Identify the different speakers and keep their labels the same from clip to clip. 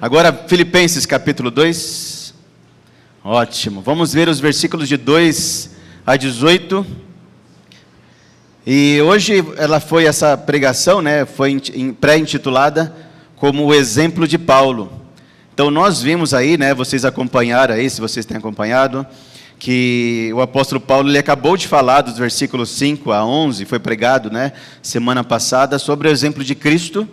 Speaker 1: Agora, Filipenses capítulo 2. Ótimo. Vamos ver os versículos de 2 a 18. E hoje essa pregação, né, foi pré-intitulada como o exemplo de Paulo. Então nós vimos aí, né, vocês acompanharam aí, se vocês têm acompanhado, que o apóstolo Paulo ele acabou de falar dos versículos 5 a 11, foi pregado, né, semana passada, sobre o exemplo de Cristo.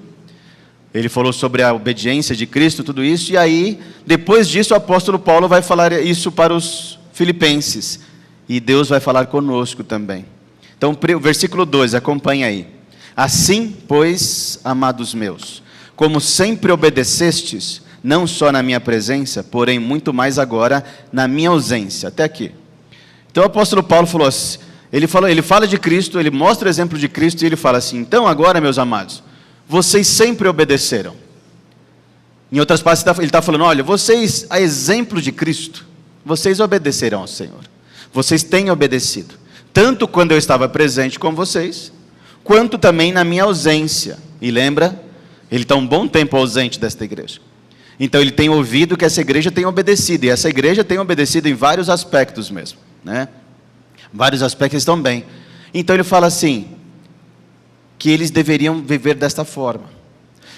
Speaker 1: Ele falou sobre a obediência de Cristo, tudo isso, e aí, depois disso, o apóstolo Paulo vai falar isso para os filipenses, e Deus vai falar conosco também. Então, o versículo 2, acompanha aí. Assim, pois, amados meus, como sempre obedecestes, não só na minha presença, porém muito mais agora na minha ausência. Até aqui. Então o apóstolo Paulo falou assim, ele fala de Cristo, ele mostra o exemplo de Cristo, e ele fala assim, então agora, meus amados, vocês sempre obedeceram. Em outras partes ele está falando, olha, vocês, a exemplo de Cristo, vocês obedecerão ao Senhor. Vocês têm obedecido, tanto quando eu estava presente com vocês, quanto também na minha ausência. E lembra, ele está um bom tempo ausente desta igreja. Então ele tem ouvido que essa igreja tem obedecido, e essa igreja tem obedecido em vários aspectos mesmo, né? Vários aspectos estão bem. Então ele fala assim, que eles deveriam viver desta forma.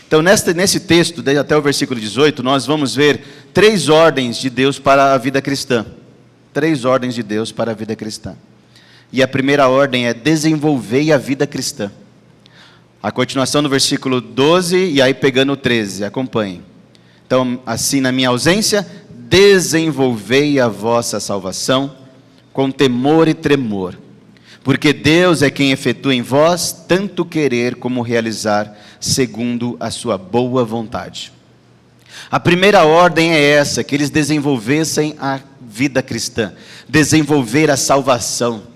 Speaker 1: Então nesse texto, até o versículo 18, nós vamos ver 3 ordens de Deus para a vida cristã. 3 ordens de Deus para a vida cristã. E a primeira ordem é desenvolver a vida cristã. A continuação do versículo 12, e aí pegando o 13, acompanhem. Então, assim na minha ausência, desenvolvei a vossa salvação com temor e tremor, porque Deus é quem efetua em vós tanto querer como realizar, segundo a sua boa vontade. A primeira ordem é essa, que eles desenvolvessem a vida cristã, desenvolver a salvação.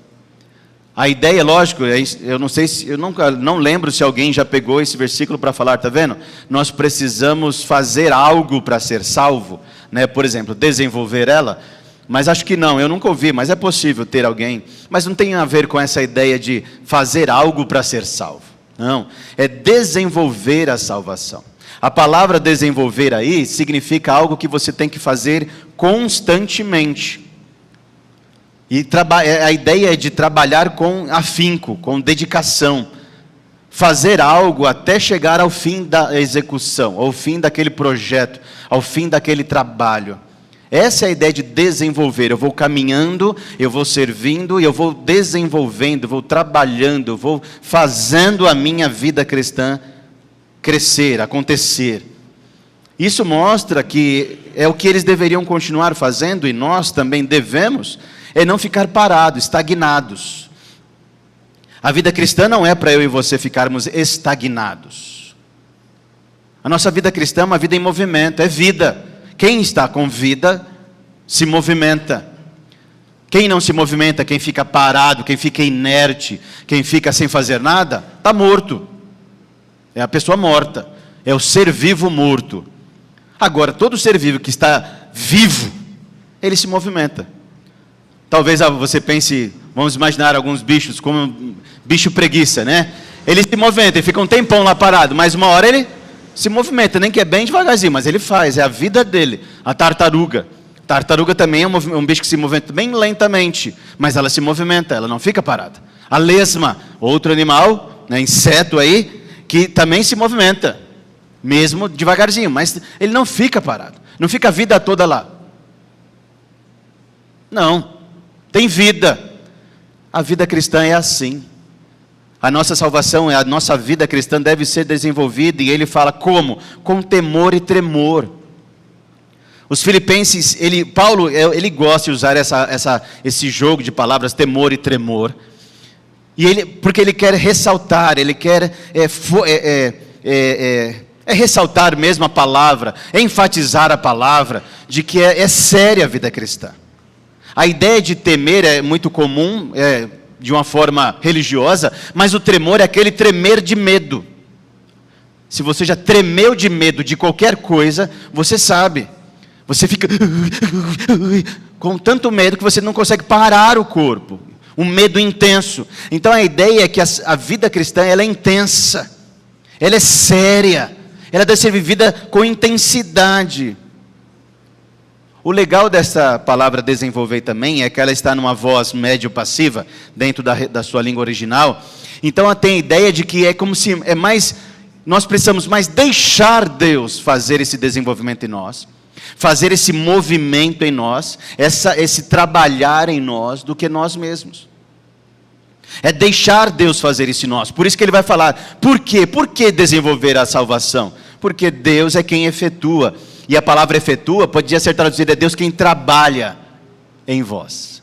Speaker 1: A ideia, lógico, eu não sei se, eu não lembro se alguém já pegou esse versículo para falar, tá vendo? Nós precisamos fazer algo para ser salvo, né? Por exemplo, desenvolver ela. Mas acho que não, eu nunca ouvi, mas é possível ter alguém. Mas não tem a ver com essa ideia de fazer algo para ser salvo. Não, é desenvolver a salvação. A palavra desenvolver aí significa algo que você tem que fazer constantemente. E a ideia é de trabalhar com afinco, com dedicação. Fazer algo até chegar ao fim da execução, ao fim daquele projeto, ao fim daquele trabalho. Essa é a ideia de desenvolver. Eu vou caminhando, eu vou servindo, eu vou desenvolvendo, vou trabalhando, eu vou fazendo a minha vida cristã crescer, acontecer. Isso mostra que é o que eles deveriam continuar fazendo, e nós também devemos, é não ficar parados, estagnados. A vida cristã não é para eu e você ficarmos estagnados. A nossa vida cristã é uma vida em movimento, é vida. Quem está com vida, se movimenta. Quem não se movimenta, quem fica parado, quem fica inerte, quem fica sem fazer nada, está morto. É a pessoa morta, é o ser vivo morto. Agora, todo ser vivo que está vivo, ele se movimenta. Talvez você pense, vamos imaginar alguns bichos, como bicho preguiça, né? Ele se movimenta, ele fica um tempão lá parado, mas uma hora ele se movimenta, nem que é bem devagarzinho, mas ele faz, é a vida dele. A tartaruga. A tartaruga também é um bicho que se movimenta bem lentamente, mas ela se movimenta, ela não fica parada. A lesma, outro animal, né, inseto aí, que também se movimenta, mesmo devagarzinho, mas ele não fica parado, não fica a vida toda lá. Não, tem vida. A vida cristã é assim. A nossa salvação, a nossa vida cristã deve ser desenvolvida, e ele fala como? Com temor e tremor. Os filipenses, Paulo, ele gosta de usar esse jogo de palavras, temor e tremor. Porque ele quer ressaltar, ele quer ressaltar mesmo a palavra, enfatizar a palavra, de que é séria a vida cristã. A ideia de temer é muito comum, de uma forma religiosa, mas o tremor é aquele tremer de medo. Se você já tremeu de medo de qualquer coisa, você sabe. Você fica com tanto medo que você não consegue parar o corpo. Um medo intenso. Então a ideia é que a vida cristã ela é intensa, ela é séria, ela deve ser vivida com intensidade. O legal dessa palavra desenvolver também é que ela está numa voz médio-passiva, dentro da sua língua original. Então ela tem a ideia de que é como se nós precisamos mais deixar Deus fazer esse desenvolvimento em nós, fazer esse movimento em nós, esse trabalhar em nós, do que nós mesmos. É deixar Deus fazer isso em nós. Por isso que ele vai falar, por quê? Por que desenvolver a salvação? Porque Deus é quem efetua. E a palavra efetua podia ser traduzida, é Deus quem trabalha em vós.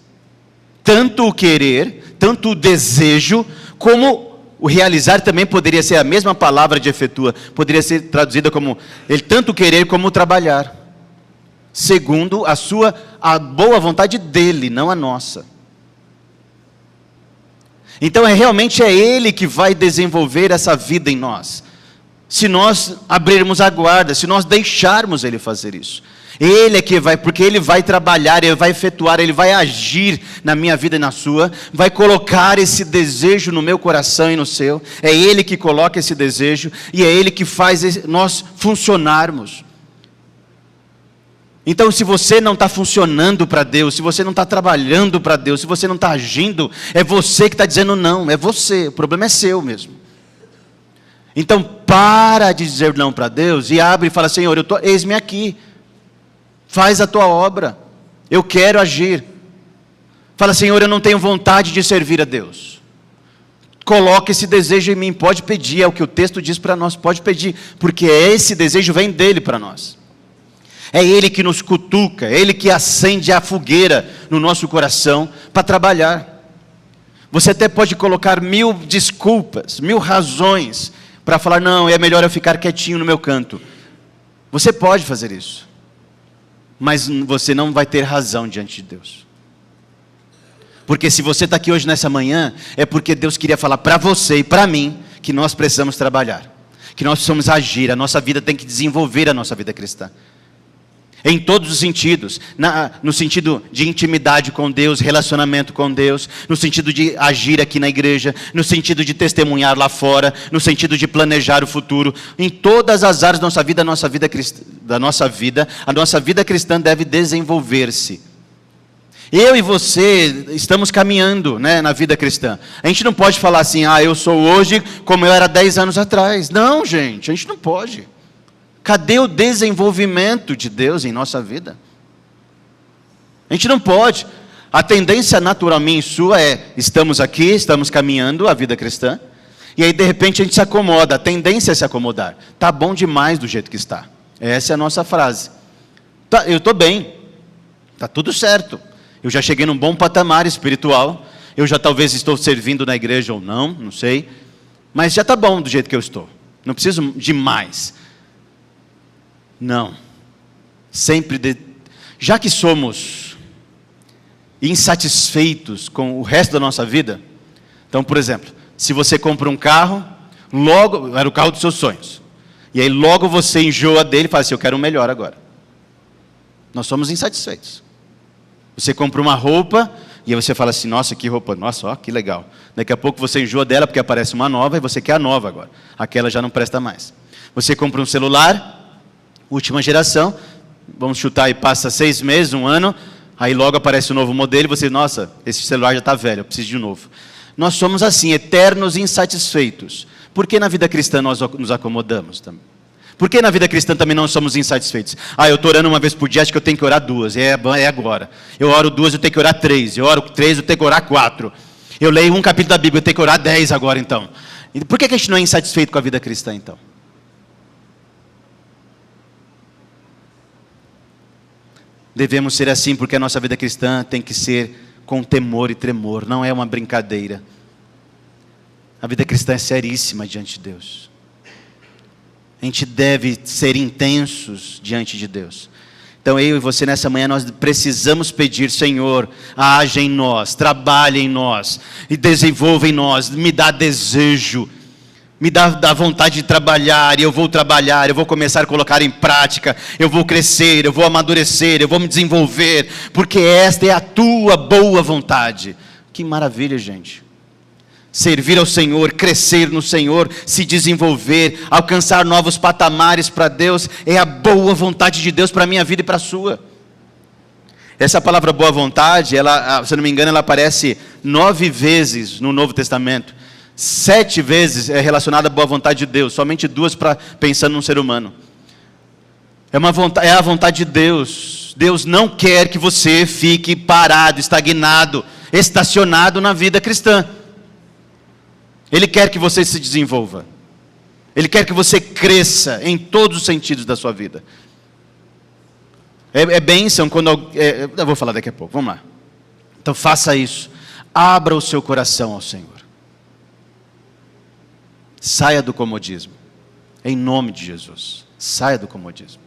Speaker 1: Tanto o querer, tanto o desejo, como o realizar também poderia ser a mesma palavra de efetua. Poderia ser traduzida como, ele tanto querer como o trabalhar. Segundo a boa vontade dele, não a nossa. Então realmente é ele que vai desenvolver essa vida em nós. Se nós abrirmos a guarda, se nós deixarmos ele fazer isso. Ele é que vai, porque ele vai trabalhar, ele vai efetuar, ele vai agir na minha vida e na sua, vai colocar esse desejo no meu coração e no seu. É ele que coloca esse desejo e é ele que faz nós funcionarmos. Então, se você não está funcionando para Deus, se você não está trabalhando para Deus, se você não está agindo, é você que está dizendo não, é você, o problema é seu mesmo. Então, para de dizer não para Deus e abre e fala, Senhor, eis-me aqui, faz a tua obra, eu quero agir. Fala, Senhor, eu não tenho vontade de servir a Deus. Coloca esse desejo em mim, pode pedir, é o que o texto diz para nós, pode pedir, porque esse desejo vem dele para nós. É ele que nos cutuca, é ele que acende a fogueira no nosso coração para trabalhar. Você até pode colocar 1000 desculpas, 1000 razões, para falar, não, é melhor eu ficar quietinho no meu canto. Você pode fazer isso. Mas você não vai ter razão diante de Deus. Porque se você está aqui hoje nessa manhã, é porque Deus queria falar para você e para mim, que nós precisamos trabalhar. Que nós precisamos agir, a nossa vida tem que desenvolver a nossa vida cristã. Em todos os sentidos, no sentido de intimidade com Deus, relacionamento com Deus, no sentido de agir aqui na igreja, no sentido de testemunhar lá fora, no sentido de planejar o futuro, em todas as áreas da nossa vida, a nossa vida cristã deve desenvolver-se. Eu e você estamos caminhando, na vida cristã. A gente não pode falar assim, eu sou hoje como eu era 10 anos atrás. Não, gente, a gente não pode. Cadê o desenvolvimento de Deus em nossa vida? A gente não pode. A tendência natural minha e sua estamos aqui, estamos caminhando a vida cristã, e aí de repente a gente se acomoda, a tendência é se acomodar. Está bom demais do jeito que está. Essa é a nossa frase. Eu estou bem, está tudo certo. Eu já cheguei num bom patamar espiritual, eu já talvez estou servindo na igreja ou não sei, mas já está bom do jeito que eu estou. Não preciso de mais. Não, já que somos insatisfeitos com o resto da nossa vida, então, por exemplo, se você compra um carro, logo, era o carro dos seus sonhos, e aí logo você enjoa dele e fala assim, eu quero um melhor agora. Nós somos insatisfeitos. Você compra uma roupa, e aí você fala assim, nossa, que roupa, nossa, ó, que legal. Daqui a pouco você enjoa dela porque aparece uma nova, e você quer a nova agora. Aquela já não presta mais. Você compra um celular, última geração, vamos chutar e passa 6 meses, 1 ano, aí logo aparece um novo modelo e você, nossa, esse celular já está velho, eu preciso de um novo. Nós somos assim, eternos insatisfeitos. Por que na vida cristã nós nos acomodamos também? Por que na vida cristã também não somos insatisfeitos? Eu estou orando uma vez por dia, acho que eu tenho que orar 2, é agora. Eu oro 2, eu tenho que orar 3, eu oro 3, eu tenho que orar 4. Eu leio um capítulo da Bíblia, eu tenho que orar 10 agora então. E por que a gente não é insatisfeito com a vida cristã então? Devemos ser assim, porque a nossa vida cristã tem que ser com temor e tremor, não é uma brincadeira. A vida cristã é seríssima diante de Deus. A gente deve ser intensos diante de Deus. Então eu e você nessa manhã, nós precisamos pedir, Senhor, age em nós, trabalhe em nós, e desenvolva em nós, me dá desejo, me dá vontade de trabalhar, e eu vou começar a colocar em prática, eu vou crescer, eu vou amadurecer, eu vou me desenvolver, porque esta é a tua boa vontade. Que maravilha, gente. servir ao Senhor, crescer no Senhor, se desenvolver, alcançar novos patamares para Deus, é a boa vontade de Deus para a minha vida e para a sua. Essa palavra boa vontade, ela, se eu não me engano, ela aparece 9 vezes no Novo Testamento. 7 vezes é relacionada à boa vontade de Deus, somente 2 pensando num ser humano. É a vontade de Deus. Deus não quer que você fique parado, estagnado, estacionado na vida cristã. Ele quer que você se desenvolva. Ele quer que você cresça em todos os sentidos da sua vida. É bênção quando... eu vou falar daqui a pouco, vamos lá. Então faça isso. Abra o seu coração ao Senhor. Saia do comodismo. Em nome de Jesus. Saia do comodismo.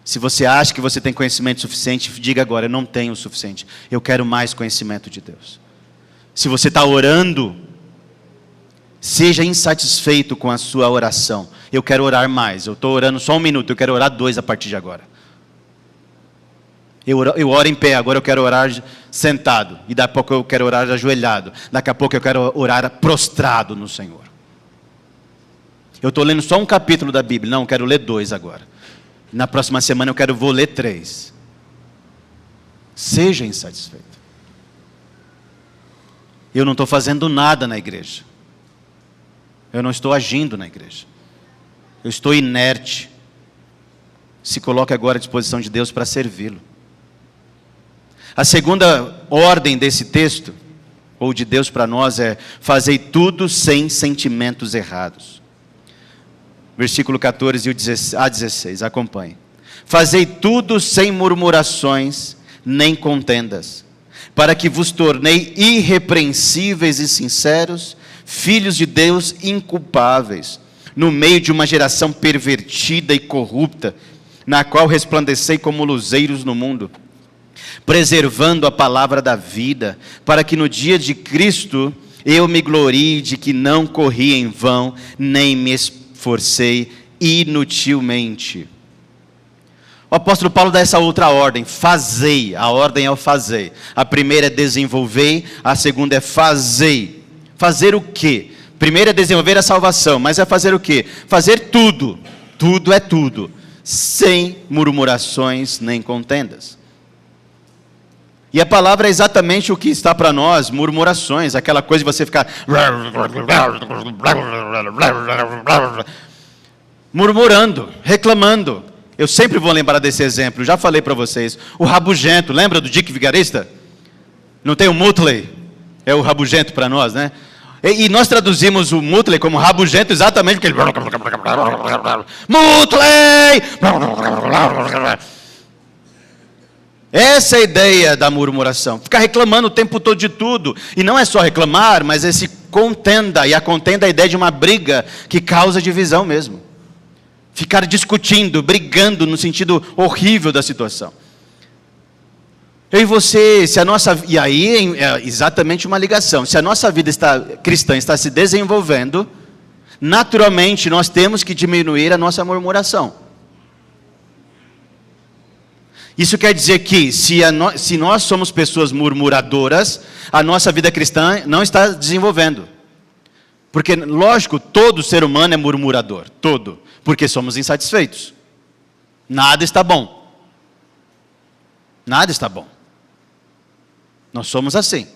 Speaker 1: Se você acha que você tem conhecimento suficiente, diga agora, eu não tenho o suficiente. Eu quero mais conhecimento de Deus. Se você está orando, seja insatisfeito com a sua oração. Eu quero orar mais. Eu estou orando só 1 minuto, eu quero orar 2 a partir de agora. Eu oro em pé, agora eu quero orar sentado. E daqui a pouco eu quero orar ajoelhado. Daqui a pouco eu quero orar prostrado no Senhor. Eu estou lendo só um capítulo da Bíblia. Não, eu quero ler 2 agora. Na próxima semana vou ler 3. Seja insatisfeito. Eu não estou fazendo nada na igreja. Eu não estou agindo na igreja. Eu estou inerte. Se coloque agora à disposição de Deus para servi-lo. A segunda ordem desse texto, ou de Deus para nós, é: fazei tudo sem sentimentos errados. Versículo 14 a 16, acompanhe. Fazei tudo sem murmurações, nem contendas, para que vos tornei irrepreensíveis e sinceros, filhos de Deus inculpáveis, no meio de uma geração pervertida e corrupta, na qual resplandecei como luzeiros no mundo, preservando a palavra da vida, para que no dia de Cristo eu me glorie de que não corri em vão, nem me esforcei inutilmente. O apóstolo Paulo dá essa outra ordem: fazei. A ordem é o fazei. A primeira é desenvolvei, a segunda é fazei. Fazer o quê? Primeiro é desenvolver a salvação, mas é fazer o quê? Fazer tudo. Tudo é tudo, sem murmurações nem contendas. E a palavra é exatamente o que está para nós: murmurações, aquela coisa de você ficar murmurando, reclamando. Eu sempre vou lembrar desse exemplo, já falei para vocês. O rabugento, lembra do Dick Vigarista? Não tem o Mutley? É o rabugento para nós, né? E nós traduzimos o Mutley como rabugento exatamente porque ele... Mutley! Essa é a ideia da murmuração. Ficar reclamando o tempo todo de tudo. E não é só reclamar, mas é se contenda. E a contenda é a ideia de uma briga que causa divisão mesmo. Ficar discutindo, brigando no sentido horrível da situação. Eu e você, se a nossa... E aí é exatamente uma ligação. Se a nossa vida cristã está se desenvolvendo, naturalmente nós temos que diminuir a nossa murmuração. Isso quer dizer que se nós somos pessoas murmuradoras, a nossa vida cristã não está desenvolvendo. Porque, lógico, todo ser humano é murmurador. Todo. Porque somos insatisfeitos. Nada está bom. Nada está bom. Nós somos assim.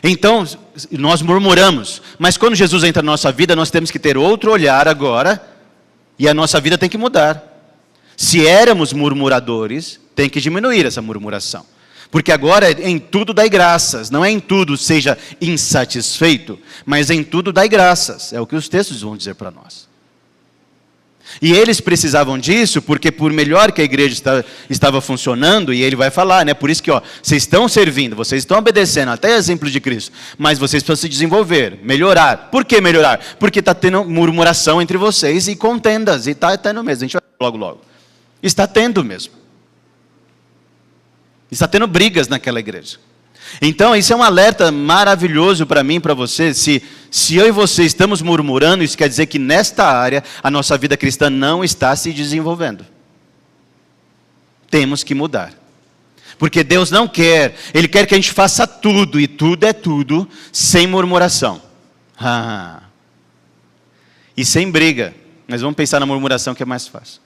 Speaker 1: Então, nós murmuramos. Mas quando Jesus entra na nossa vida, nós temos que ter outro olhar agora. E a nossa vida tem que mudar. Se éramos murmuradores, tem que diminuir essa murmuração. Porque agora em tudo dai graças. Não é em tudo seja insatisfeito, mas em tudo dai graças. É o que os textos vão dizer para nós. E eles precisavam disso, porque por melhor que a igreja estava funcionando, e ele vai falar, né? Por isso que, vocês estão servindo, vocês estão obedecendo, até exemplo de Cristo, mas vocês precisam se desenvolver, melhorar. Por que melhorar? Porque está tendo murmuração entre vocês e contendas, e está tendo mesmo, a gente vai logo. Está tendo mesmo. Está tendo brigas naquela igreja. Então, isso é um alerta maravilhoso para mim e para você. Se eu e você estamos murmurando, isso quer dizer que nesta área, a nossa vida cristã não está se desenvolvendo. Temos que mudar. Porque Deus não quer, Ele quer que a gente faça tudo, e tudo é tudo, sem murmuração. E sem briga. Mas vamos pensar na murmuração que é mais fácil.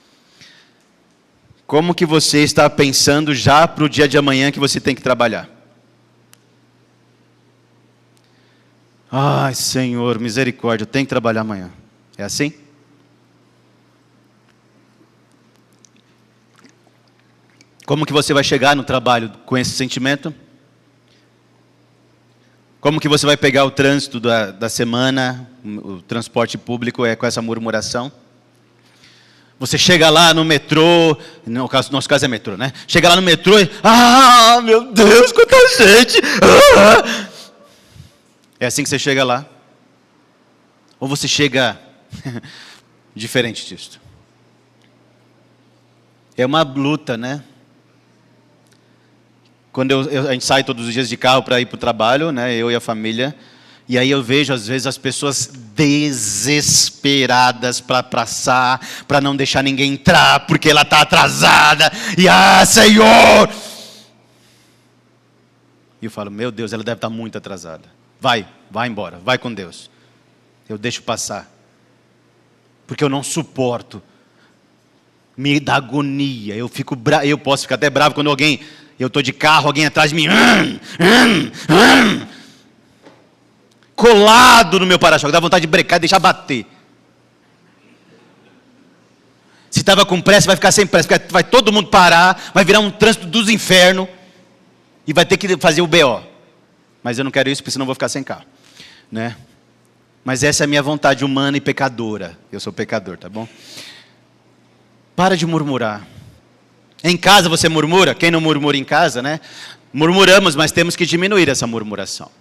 Speaker 1: Como que você está pensando já para o dia de amanhã que você tem que trabalhar? Ai, Senhor, misericórdia, eu tenho que trabalhar amanhã. É assim? Como que você vai chegar no trabalho com esse sentimento? Como que você vai pegar o trânsito da semana, o transporte público com essa murmuração? Você chega lá no metrô, no nosso caso é metrô, né? Chega lá no metrô e, meu Deus, quanta gente! É assim que você chega lá? Ou você chega diferente disso? É uma luta, né? Quando a gente sai todos os dias de carro para ir para o trabalho, né, eu e a família, e aí eu vejo às vezes as pessoas desesperadas para passar, para não deixar ninguém entrar, porque ela está atrasada, e Senhor! E eu falo, meu Deus, ela deve estar muito atrasada. Vai embora, vai com Deus. Eu deixo passar, porque eu não suporto, me dá agonia, eu posso ficar até bravo quando eu estou de carro, alguém atrás de mim, colado no meu para-choque, dá vontade de brecar e deixar bater. Se estava com pressa, vai ficar sem pressa, porque vai todo mundo parar, vai virar um trânsito dos infernos, e vai ter que fazer o BO. Mas eu não quero isso, porque senão eu vou ficar sem carro, né? Mas essa é a minha vontade humana e pecadora. Eu sou pecador, tá bom? Para de murmurar. Em casa você murmura? Quem não murmura em casa, né? Murmuramos, mas temos que diminuir essa murmuração.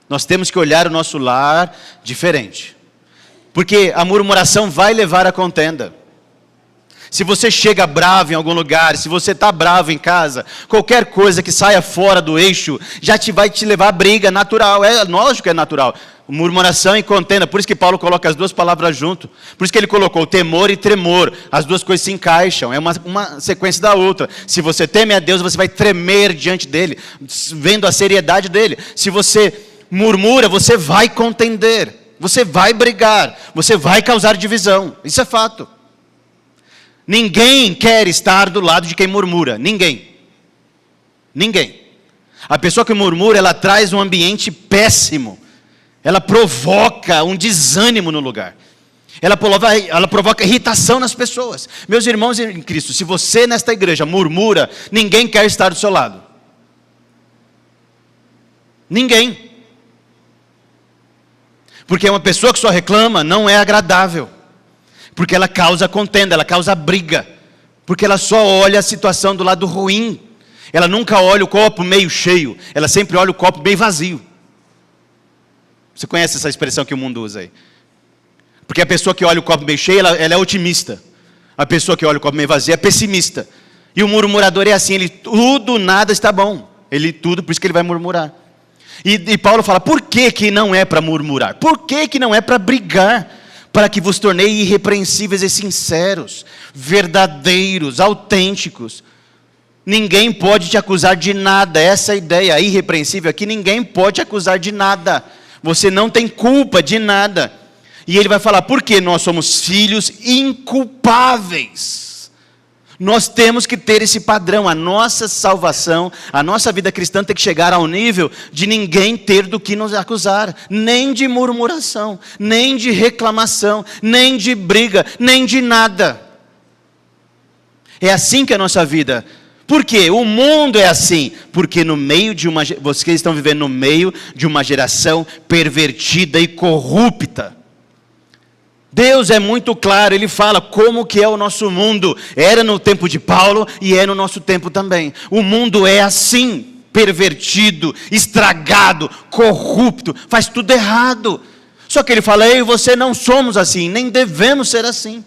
Speaker 1: Nós temos que olhar o nosso lar diferente. Porque a murmuração vai levar à contenda. Se você chega bravo em algum lugar, se você está bravo em casa, qualquer coisa que saia fora do eixo, vai te levar a briga, natural. É lógico que é natural. Murmuração e contenda, por isso que Paulo coloca as duas palavras junto. Por isso que ele colocou temor e tremor. As duas coisas se encaixam, é uma sequência da outra. Se você teme a Deus, você vai tremer diante dele, vendo a seriedade dele. Se você murmura, você vai contender, você vai brigar, você vai causar divisão. Isso é fato. Ninguém quer estar do lado de quem murmura. Ninguém. A pessoa que murmura, ela traz um ambiente péssimo. Ela provoca um desânimo no lugar. Ela provoca irritação nas pessoas. Meus irmãos em Cristo, se você nesta igreja murmura, ninguém quer estar do seu lado. Ninguém. Porque uma pessoa que só reclama não é agradável. Porque ela causa contenda, ela causa briga. Porque ela só olha a situação do lado ruim. Ela nunca olha o copo meio cheio. Ela sempre olha o copo bem vazio. Você conhece essa expressão que o mundo usa aí? Porque a pessoa que olha o copo meio cheio, ela é otimista. A pessoa que olha o copo meio vazio é pessimista. E o murmurador é assim, nada está bom. Por isso que ele vai murmurar. E Paulo fala, por que não é para murmurar? Por que não é para brigar? Para que vos tornei irrepreensíveis e sinceros, verdadeiros, autênticos. Ninguém pode te acusar de nada. Essa ideia irrepreensível aqui, ninguém pode te acusar de nada. Você não tem culpa de nada. E ele vai falar, porque nós somos filhos inculpáveis. Nós temos que ter esse padrão. A nossa salvação, a nossa vida cristã tem que chegar ao nível de ninguém ter do que nos acusar. Nem de murmuração, nem de reclamação, nem de briga, nem de nada. É assim que é a nossa vida. Por quê? O mundo é assim. Porque vocês estão vivendo no meio de uma geração pervertida e corrupta. Deus é muito claro, Ele fala como que é o nosso mundo. Era no tempo de Paulo e é no nosso tempo também. O mundo é assim, pervertido, estragado, corrupto, faz tudo errado. Só que Ele fala, eu e você não somos assim, nem devemos ser assim.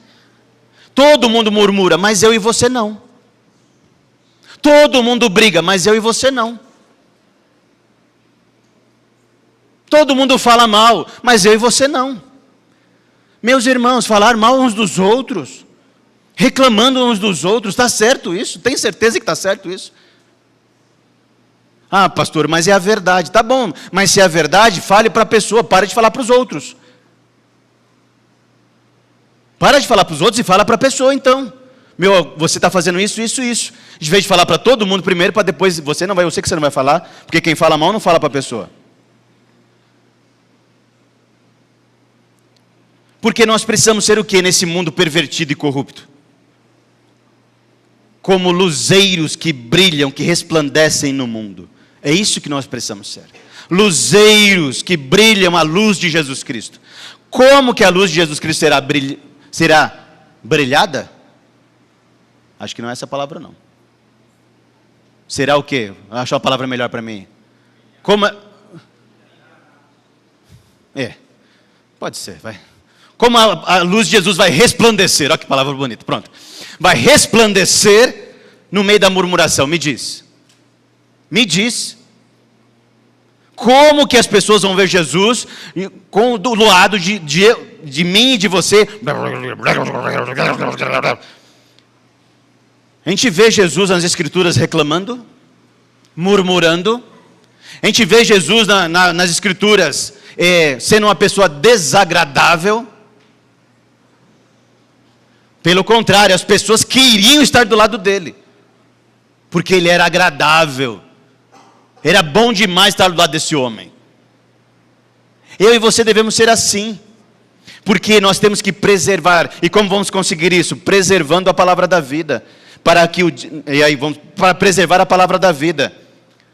Speaker 1: Todo mundo murmura, mas eu e você não. Todo mundo briga, mas eu e você não. Todo mundo fala mal, mas eu e você não. Meus irmãos, falar mal uns dos outros, reclamando uns dos outros, está certo isso? Tem certeza que está certo isso? Ah, pastor, mas é a verdade. Tá bom, mas se é a verdade, fale para a pessoa, pare de falar para os outros. Para de falar para os outros e fala para a pessoa então. Você está fazendo isso, isso, isso. De vez de falar para todo mundo primeiro, para depois, eu sei que você não vai falar, porque quem fala mal não fala para a pessoa. Porque nós precisamos ser o quê nesse mundo pervertido e corrupto? Como luzeiros que brilham, que resplandecem no mundo. É isso que nós precisamos ser. Luzeiros que brilham a luz de Jesus Cristo. Como que a luz de Jesus Cristo será brilhada? Acho que não é essa palavra não. Será o quê? Acho uma palavra melhor para mim. Como pode ser, vai. Como a luz de Jesus vai resplandecer. Olha que palavra bonita, pronto. Vai resplandecer no meio da murmuração. Me diz. Como que as pessoas vão ver Jesus do lado de mim e de você? A gente vê Jesus nas Escrituras reclamando, murmurando. A gente vê Jesus nas Escrituras sendo uma pessoa desagradável. Pelo contrário, as pessoas queriam estar do lado dele, porque ele era agradável. Era bom demais estar do lado desse homem. Eu e você devemos ser assim, porque nós temos que preservar. E como vamos conseguir isso? Preservando a palavra da vida, para preservar a palavra da vida.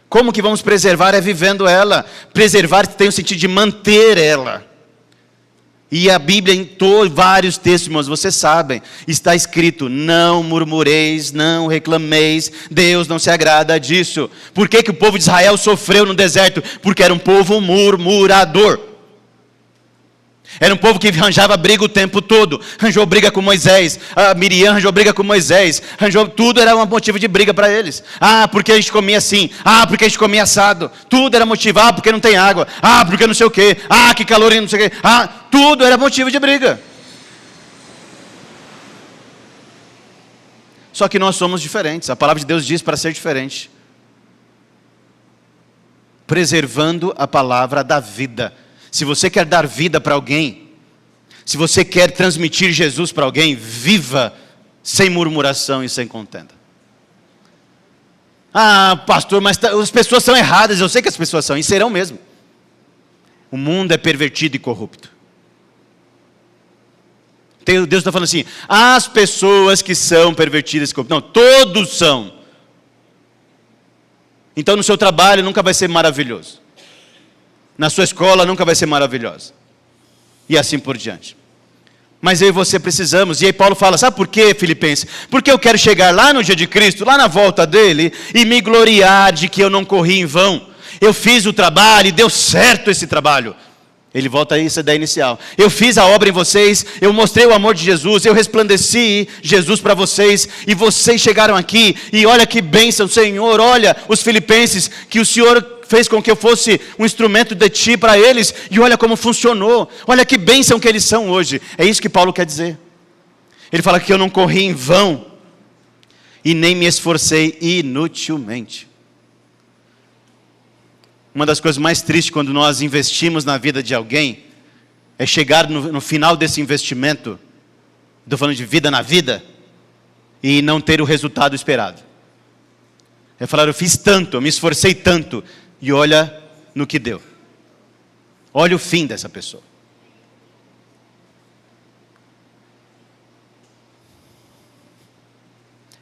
Speaker 1: Como que vamos preservar? É vivendo ela. Preservar tem o sentido de manter ela. E a Bíblia, em vários textos, irmãos, vocês sabem, está escrito: não murmureis, não reclameis, Deus não se agrada disso. Por que o povo de Israel sofreu no deserto? Porque era um povo murmurador. Era um povo que arranjava briga o tempo todo. Arranjou briga com Moisés. A Miriam arranjou briga com Moisés. Tudo era um motivo de briga para eles. Ah, porque a gente comia assim. Ah, porque a gente comia assado. Tudo era motivo. Ah, porque não tem água. Ah, porque não sei o quê. Ah, que calor e não sei o quê. Ah, tudo era motivo de briga. Só que nós somos diferentes. A palavra de Deus diz para ser diferente. Preservando a palavra da vida. Se você quer dar vida para alguém, se você quer transmitir Jesus para alguém, viva sem murmuração e sem contenda. Ah, pastor, mas as pessoas são erradas. Eu sei que as pessoas são, e serão mesmo. O mundo é pervertido e corrupto. Deus está falando assim: as pessoas que são pervertidas e corruptas. Não, todos são. Então no seu trabalho nunca vai ser maravilhoso. Na sua escola nunca vai ser maravilhosa. E assim por diante. Mas eu e você precisamos. E aí Paulo fala: sabe por quê, Filipenses? Porque eu quero chegar lá no dia de Cristo, lá na volta dele, e me gloriar de que eu não corri em vão. Eu fiz o trabalho e deu certo esse trabalho. Ele volta a essa ideia inicial. Eu fiz a obra em vocês, eu mostrei o amor de Jesus, eu resplandeci Jesus para vocês, e vocês chegaram aqui, e olha que bênção, Senhor, olha os filipenses, que o Senhor fez com que eu fosse um instrumento de ti para eles, e olha como funcionou, olha que bênção que eles são hoje. É isso que Paulo quer dizer. Ele fala que eu não corri em vão, e nem me esforcei inutilmente. Uma das coisas mais tristes quando nós investimos na vida de alguém, é chegar no final desse investimento, estou falando de vida na vida, e não ter o resultado esperado. É falar: eu fiz tanto, eu me esforcei tanto, e olha no que deu. Olha o fim dessa pessoa.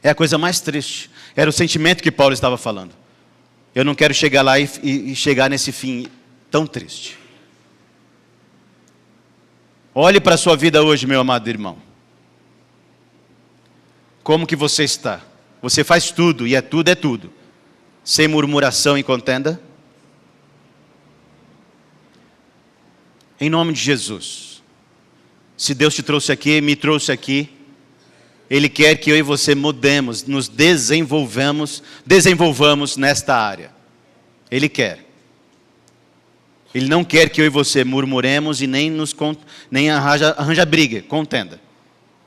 Speaker 1: É a coisa mais triste. Era o sentimento que Paulo estava falando. Eu não quero chegar lá e chegar nesse fim tão triste. Olhe para a sua vida hoje, meu amado irmão. Como que você está? Você faz tudo, e é tudo. Sem murmuração e contenda? Em nome de Jesus. Se Deus te trouxe aqui, me trouxe aqui, Ele quer que eu e você mudemos, nos desenvolvamos nesta área. Ele quer. Ele não quer que eu e você murmuremos e nem arranja briga, contenda.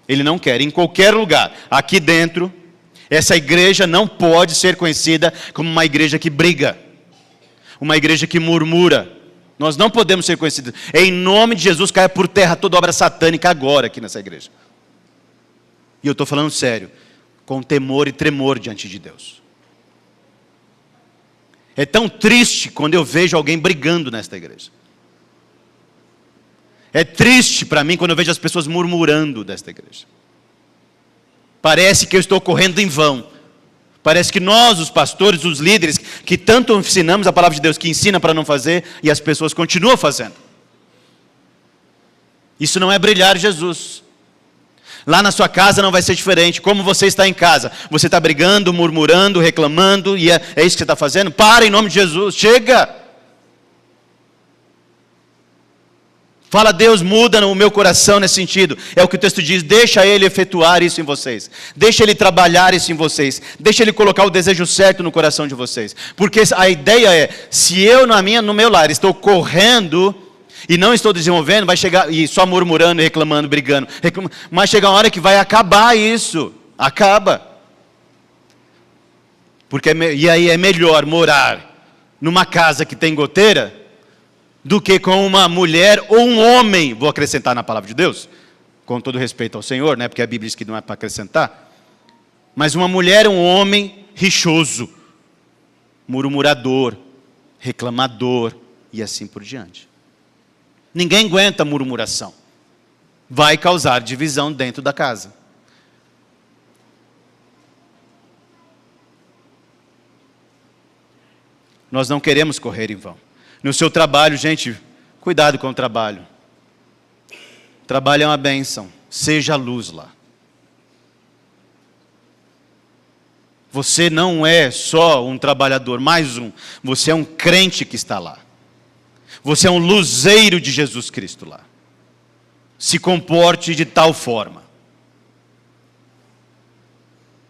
Speaker 1: Ele não quer. Em qualquer lugar, aqui dentro, essa igreja não pode ser conhecida como uma igreja que briga. uma igreja que murmura. Nós não podemos ser conhecidos. Em nome de Jesus, caia por terra toda obra satânica agora aqui nessa igreja. E eu estou falando sério, com temor e tremor diante de Deus. É tão triste quando eu vejo alguém brigando nesta igreja. É triste para mim quando eu vejo as pessoas murmurando desta igreja. Parece que eu estou correndo em vão. Parece que nós, os pastores, os líderes, que tanto ensinamos a palavra de Deus, que ensina para não fazer, e as pessoas continuam fazendo. Isso não é brilhar Jesus. Lá na sua casa não vai ser diferente. Como você está em casa? Você está brigando, murmurando, reclamando, e é isso que você está fazendo? Para em nome de Jesus, chega! Fala, Deus, muda o meu coração nesse sentido. É o que o texto diz, deixa Ele efetuar isso em vocês. Deixa Ele trabalhar isso em vocês. Deixa Ele colocar o desejo certo no coração de vocês. Porque a ideia é, se eu no meu lar estou correndo e não estou desenvolvendo, vai chegar, e só murmurando, reclamando, brigando. Mas chega uma hora que vai acabar isso. Acaba. E aí é melhor morar numa casa que tem goteira do que com uma mulher ou um homem, vou acrescentar na palavra de Deus, com todo respeito ao Senhor, né, porque a Bíblia diz que não é para acrescentar, mas uma mulher ou um homem rixoso, murmurador, reclamador, e assim por diante. Ninguém aguenta murmuração, vai causar divisão dentro da casa. Nós não queremos correr em vão. No seu trabalho, gente, cuidado com o trabalho. Trabalho é uma bênção. Seja luz lá. Você não é só um trabalhador, mais um. Você é um crente que está lá. Você é um luzeiro de Jesus Cristo lá. Se comporte de tal forma.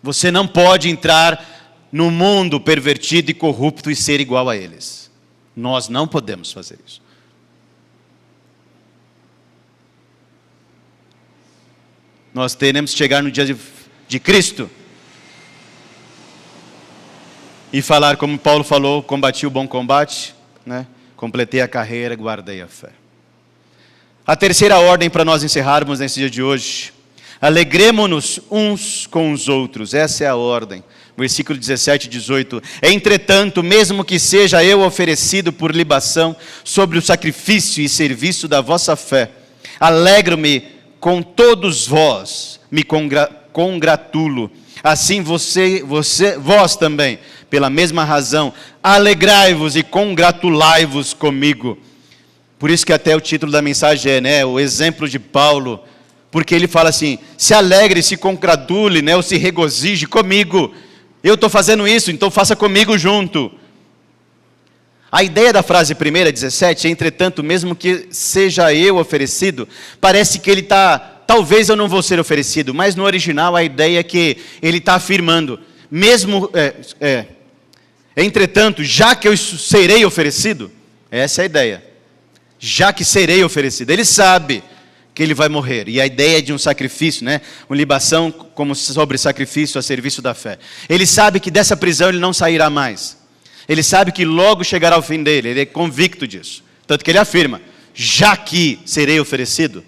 Speaker 1: Você não pode entrar no mundo pervertido e corrupto e ser igual a eles. Nós não podemos fazer isso. Nós teremos que chegar no dia de Cristo e falar como Paulo falou, combati o bom combate, né? Completei a carreira, guardei a fé. A terceira ordem para nós encerrarmos nesse dia de hoje: alegremo-nos uns com os outros. Essa é a ordem. Versículo 17 e 18. Entretanto, mesmo que seja eu oferecido por libação sobre o sacrifício e serviço da vossa fé, alegro-me com todos vós, me congratulo. Assim vós também, pela mesma razão, alegrai-vos e congratulai-vos comigo. Por isso que até o título da mensagem é, né, o exemplo de Paulo, porque ele fala assim, se alegre, se congratule, né, ou se regozije comigo. Eu estou fazendo isso, então faça comigo junto. A ideia da frase primeira, 17, entretanto, mesmo que seja eu oferecido, parece que ele está, talvez eu não vou ser oferecido, mas no original a ideia é que ele está afirmando, entretanto, já que eu serei oferecido, essa é a ideia, já que serei oferecido, ele sabe que ele vai morrer, e a ideia de um sacrifício, né? Uma libação como sobre sacrifício a serviço da fé. Ele sabe que dessa prisão ele não sairá mais. Ele sabe que logo chegará o fim dele, ele é convicto disso. Tanto que ele afirma, já que serei oferecido,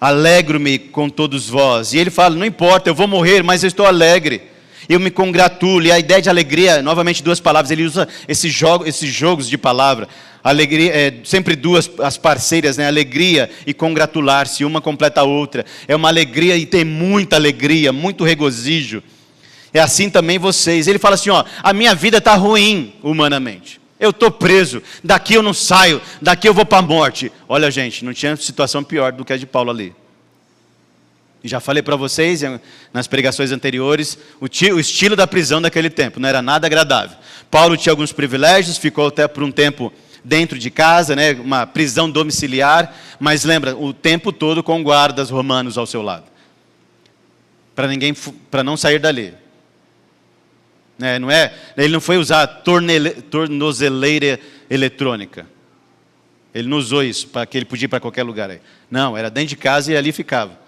Speaker 1: alegro-me com todos vós. E ele fala, não importa, eu vou morrer, mas eu estou alegre. Eu me congratulo. E a ideia de alegria, novamente duas palavras, ele usa esses jogos de palavra. Alegria, sempre duas as parceiras, né? Alegria e congratular-se, uma completa a outra. É uma alegria e tem muita alegria, muito regozijo. É assim também vocês. Ele fala assim, ó, a minha vida está ruim humanamente. Eu estou preso, daqui eu não saio, daqui eu vou para a morte. Olha, gente, não tinha situação pior do que a de Paulo ali. E já falei para vocês, nas pregações anteriores, o estilo da prisão daquele tempo, não era nada agradável. Paulo tinha alguns privilégios, ficou até por um tempo dentro de casa, né, uma prisão domiciliar, mas lembra, o tempo todo com guardas romanos ao seu lado. Para não sair dali. Ele não foi usar tornozeleira eletrônica. Ele não usou isso, para que ele podia ir para qualquer lugar aí. Não, era dentro de casa e ali ficava.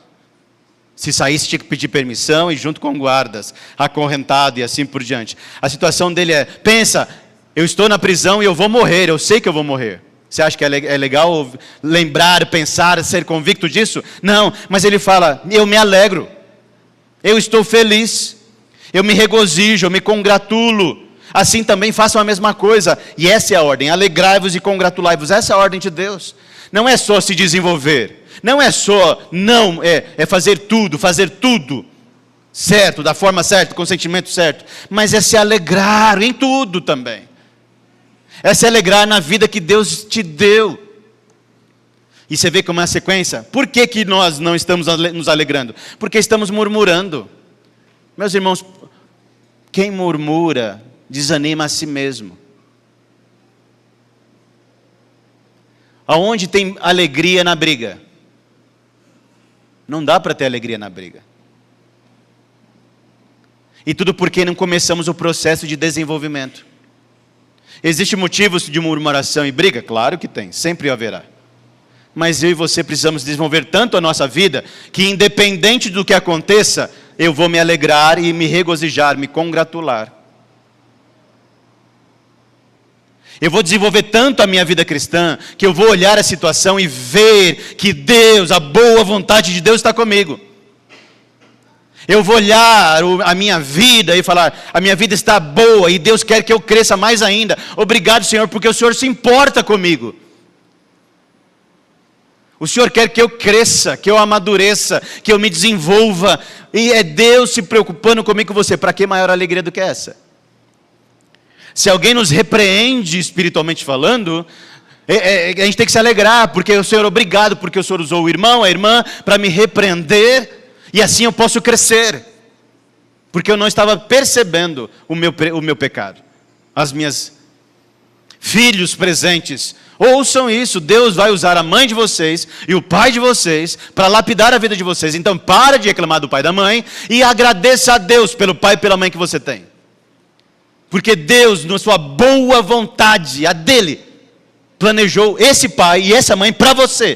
Speaker 1: Se saísse, tinha que pedir permissão e junto com guardas, acorrentado e assim por diante. A situação dele é, pensa, eu estou na prisão e eu vou morrer, eu sei que eu vou morrer. Você acha que é legal lembrar, pensar, ser convicto disso? Não, mas ele fala, eu me alegro, eu estou feliz, eu me regozijo, eu me congratulo. Assim também façam a mesma coisa. E essa é a ordem, alegrai-vos e congratulai-vos. Essa é a ordem de Deus. Não é só se desenvolver. Não é só, é fazer tudo certo, da forma certa, com o sentimento certo. Mas é se alegrar em tudo também. É se alegrar na vida que Deus te deu. E você vê como é a sequência. Por que nós não estamos nos alegrando? Porque estamos murmurando. Meus irmãos, quem murmura, desanima a si mesmo. Aonde tem alegria na briga? Não dá para ter alegria na briga. E tudo porque não começamos o processo de desenvolvimento. Existem motivos de murmuração e briga? Claro que tem, sempre haverá. Mas eu e você precisamos desenvolver tanto a nossa vida, que independente do que aconteça, eu vou me alegrar e me regozijar, me congratular. Eu vou desenvolver tanto a minha vida cristã, que eu vou olhar a situação e ver que Deus, a boa vontade de Deus está comigo. Eu vou olhar a minha vida e falar, a minha vida está boa e Deus quer que eu cresça mais ainda. Obrigado, Senhor, porque o Senhor se importa comigo. O Senhor quer que eu cresça, que eu amadureça, que eu me desenvolva. E é Deus se preocupando comigo e com você. Para que maior alegria do que essa? Se alguém nos repreende espiritualmente falando, a gente tem que se alegrar, porque o Senhor, obrigado, porque o Senhor usou o irmão, a irmã, para me repreender, e assim eu posso crescer, porque eu não estava percebendo o meu pecado. As minhas filhos presentes, ouçam isso, Deus vai usar a mãe de vocês e o pai de vocês para lapidar a vida de vocês. Então para de reclamar do pai e da mãe e agradeça a Deus pelo pai e pela mãe que você tem. Porque Deus, na sua boa vontade, a dele, planejou esse pai e essa mãe para você.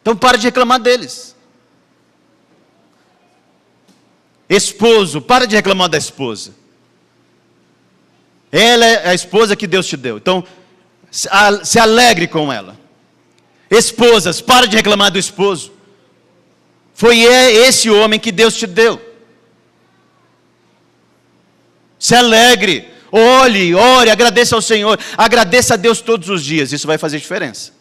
Speaker 1: Então para de reclamar deles. Esposo, para de reclamar da esposa. Ela é a esposa que Deus te deu. Então, se alegre com ela. Esposas, para de reclamar do esposo. Foi esse homem que Deus te deu. Se alegre, ore, agradeça ao Senhor, agradeça a Deus todos os dias, isso vai fazer diferença.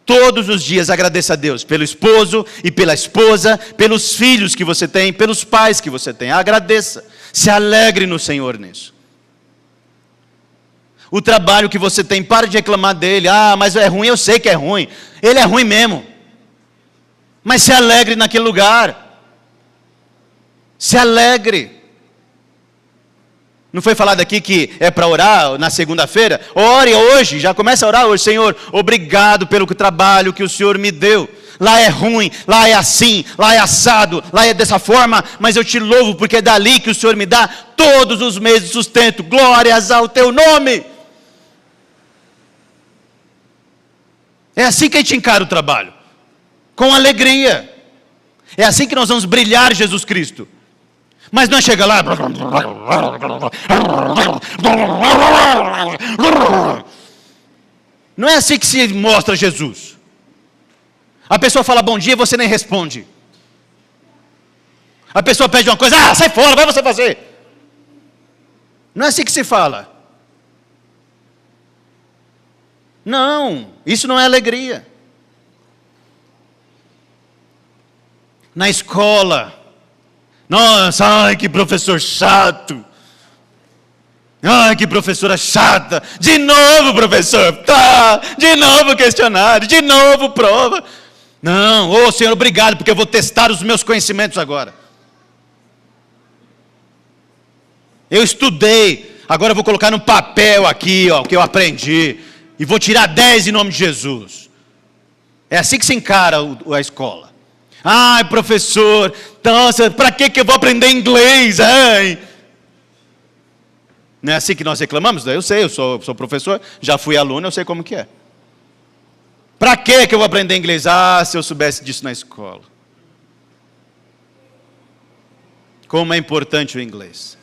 Speaker 1: Todos os dias agradeça a Deus, pelo esposo e pela esposa, pelos filhos que você tem, pelos pais que você tem, agradeça, se alegre no Senhor nisso. O trabalho que você tem, para de reclamar dele, mas é ruim, eu sei que é ruim, ele é ruim mesmo, mas se alegre naquele lugar, se alegre. Não foi falado aqui que é para orar na segunda-feira? Ore hoje, já começa a orar hoje. Senhor, obrigado pelo trabalho que o Senhor me deu. Lá é ruim, lá é assim, lá é assado, lá é dessa forma, mas eu te louvo porque é dali que o Senhor me dá todos os meses de sustento. Glórias ao teu nome. É assim que a gente encara o trabalho, com alegria. É assim que nós vamos brilhar Jesus Cristo. Mas não chega lá. Não é assim que se mostra Jesus. A pessoa fala bom dia e você nem responde. A pessoa pede uma coisa, sai fora, vai você fazer. Não é assim que se fala. Não, isso não é alegria. Na escola, nossa, ai que professor chato. Ai que professora chata. De novo professor, de novo questionário, de novo prova. Não, Senhor, obrigado, porque eu vou testar os meus conhecimentos agora. Eu estudei, agora eu vou colocar no papel aqui, o que eu aprendi, e vou tirar 10 em nome de Jesus. É assim que se encara a escola. Ai, professor, nossa, para que eu vou aprender inglês? Ai. Não é assim que nós reclamamos? Eu sei, eu sou professor, já fui aluno, eu sei como que é. Para que eu vou aprender inglês? Ah, se eu soubesse disso na escola. Como é importante o inglês.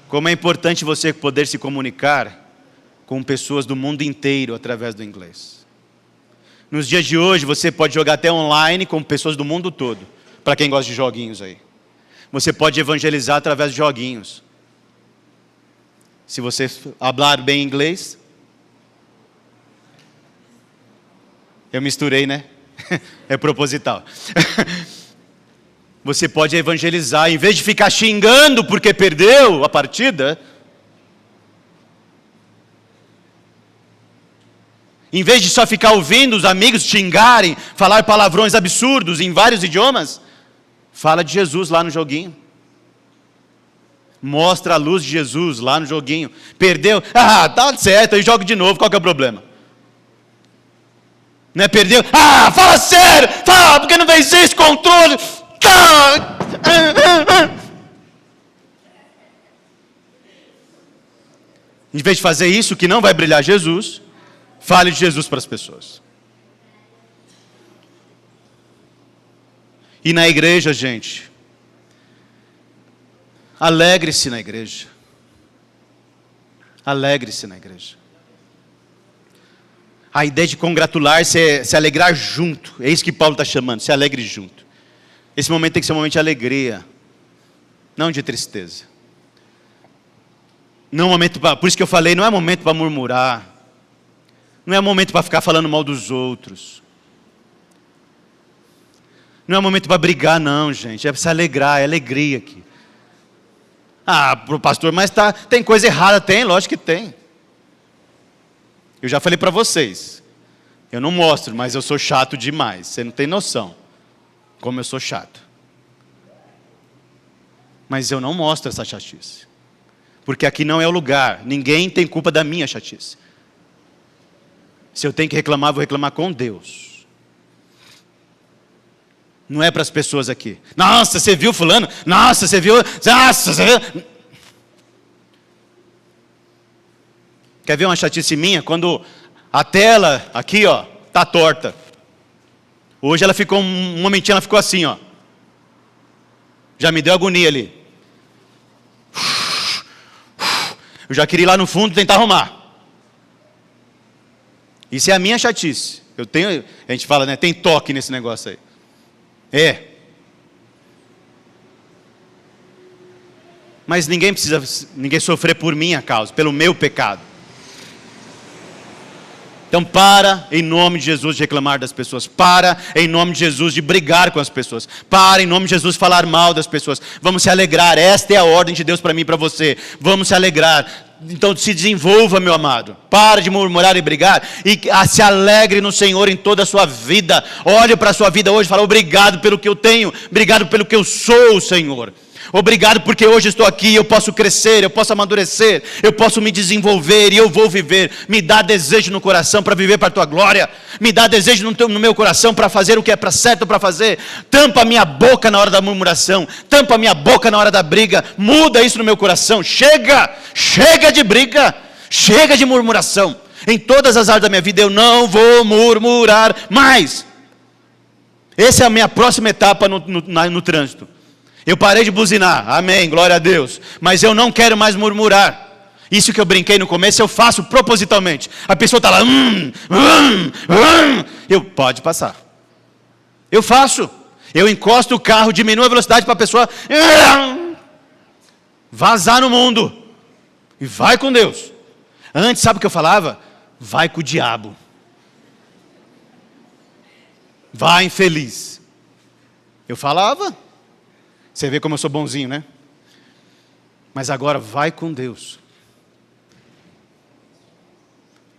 Speaker 1: Como é importante você poder se comunicar com pessoas do mundo inteiro através do inglês. Nos dias de hoje, você pode jogar até online com pessoas do mundo todo. Para quem gosta de joguinhos aí. Você pode evangelizar através de joguinhos. Se você falar bem inglês. Eu misturei, né? É proposital. Você pode evangelizar, em vez de ficar xingando porque perdeu a partida, em vez de só ficar ouvindo os amigos xingarem, falar palavrões absurdos em vários idiomas, fala de Jesus lá no joguinho. Mostra a luz de Jesus lá no joguinho. Perdeu? Ah, tá certo, aí joga de novo, qual que é o problema? Não é perdeu? Ah, fala sério! Fala, porque não venceu esse controle! Em vez de fazer isso, que não vai brilhar Jesus, fale de Jesus para as pessoas. E na igreja, gente, alegre-se na igreja. Alegre-se na igreja. A ideia de congratular-se é se alegrar junto. É isso que Paulo está chamando, se alegre junto. Esse momento tem que ser um momento de alegria, não de tristeza. Não é momento por isso que eu falei, não é momento para murmurar. Não é momento para ficar falando mal dos outros. Não é momento para brigar, não, gente. É para se alegrar, é alegria aqui. Ah, pro pastor, mas tem coisa errada. Tem, lógico que tem. Eu já falei para vocês. Eu não mostro, mas eu sou chato demais. Você não tem noção como eu sou chato. Mas eu não mostro essa chatice. Porque aqui não é o lugar. Ninguém tem culpa da minha chatice. Se eu tenho que reclamar, vou reclamar com Deus. Não é para as pessoas aqui. Nossa, você viu fulano? Nossa, você viu? Nossa, você viu? Quer ver uma chatice minha? Quando a tela aqui, ó, tá torta. Hoje ela ficou, um momentinho ela ficou assim, ó. Já me deu agonia ali. Eu já queria ir lá no fundo tentar arrumar. Isso é a minha chatice. A gente fala, né? Tem toque nesse negócio aí. É. Mas ninguém sofrer por minha causa, pelo meu pecado. Então para, em nome de Jesus, de reclamar das pessoas. Para, em nome de Jesus, de brigar com as pessoas. Para, em nome de Jesus, de falar mal das pessoas. Vamos se alegrar, esta é a ordem de Deus para mim e para você. Vamos se alegrar. Então se desenvolva, meu amado. Para de murmurar e brigar. E se alegre no Senhor em toda a sua vida. Olhe para a sua vida hoje e fala, obrigado pelo que eu tenho. Obrigado pelo que eu sou, Senhor. Obrigado porque hoje estou aqui, eu posso crescer, eu posso amadurecer, eu posso me desenvolver e eu vou viver. Me dá desejo no coração para viver para a tua glória. Me dá desejo no meu coração para fazer o que é certo para fazer. Tampa a minha boca na hora da murmuração, tampa a minha boca na hora da briga. Muda isso no meu coração. Chega de briga, chega de murmuração. Em todas as áreas da minha vida eu não vou murmurar mais. Essa é a minha próxima etapa no trânsito. Eu parei de buzinar, amém, glória a Deus. Mas eu não quero mais murmurar. Isso que eu brinquei no começo, eu faço propositalmente. A pessoa está lá, eu, pode passar. Eu faço. Eu encosto o carro, diminuo a velocidade para a pessoa vazar no mundo. E vai com Deus. Antes, sabe o que eu falava? Vai com o diabo. Vai infeliz. Eu falava. Você vê como eu sou bonzinho, né? Mas agora vai com Deus.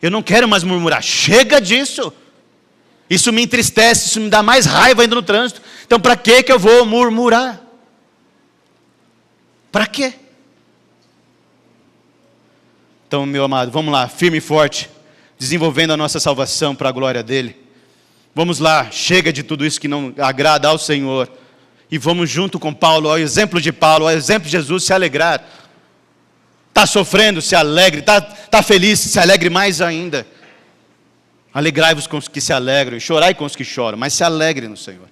Speaker 1: Eu não quero mais murmurar. Chega disso. Isso me entristece, isso me dá mais raiva ainda no trânsito. Então para que eu vou murmurar? Para quê? Então, meu amado, vamos lá, firme e forte, desenvolvendo a nossa salvação para a glória dele. Vamos lá, chega de tudo isso que não agrada ao Senhor. E vamos junto com Paulo, ao exemplo de Paulo, ao exemplo de Jesus, se alegrar. Está sofrendo, se alegre. Está feliz, se alegre mais ainda. Alegrai-vos com os que se alegram, e chorai com os que choram, mas se alegre no Senhor.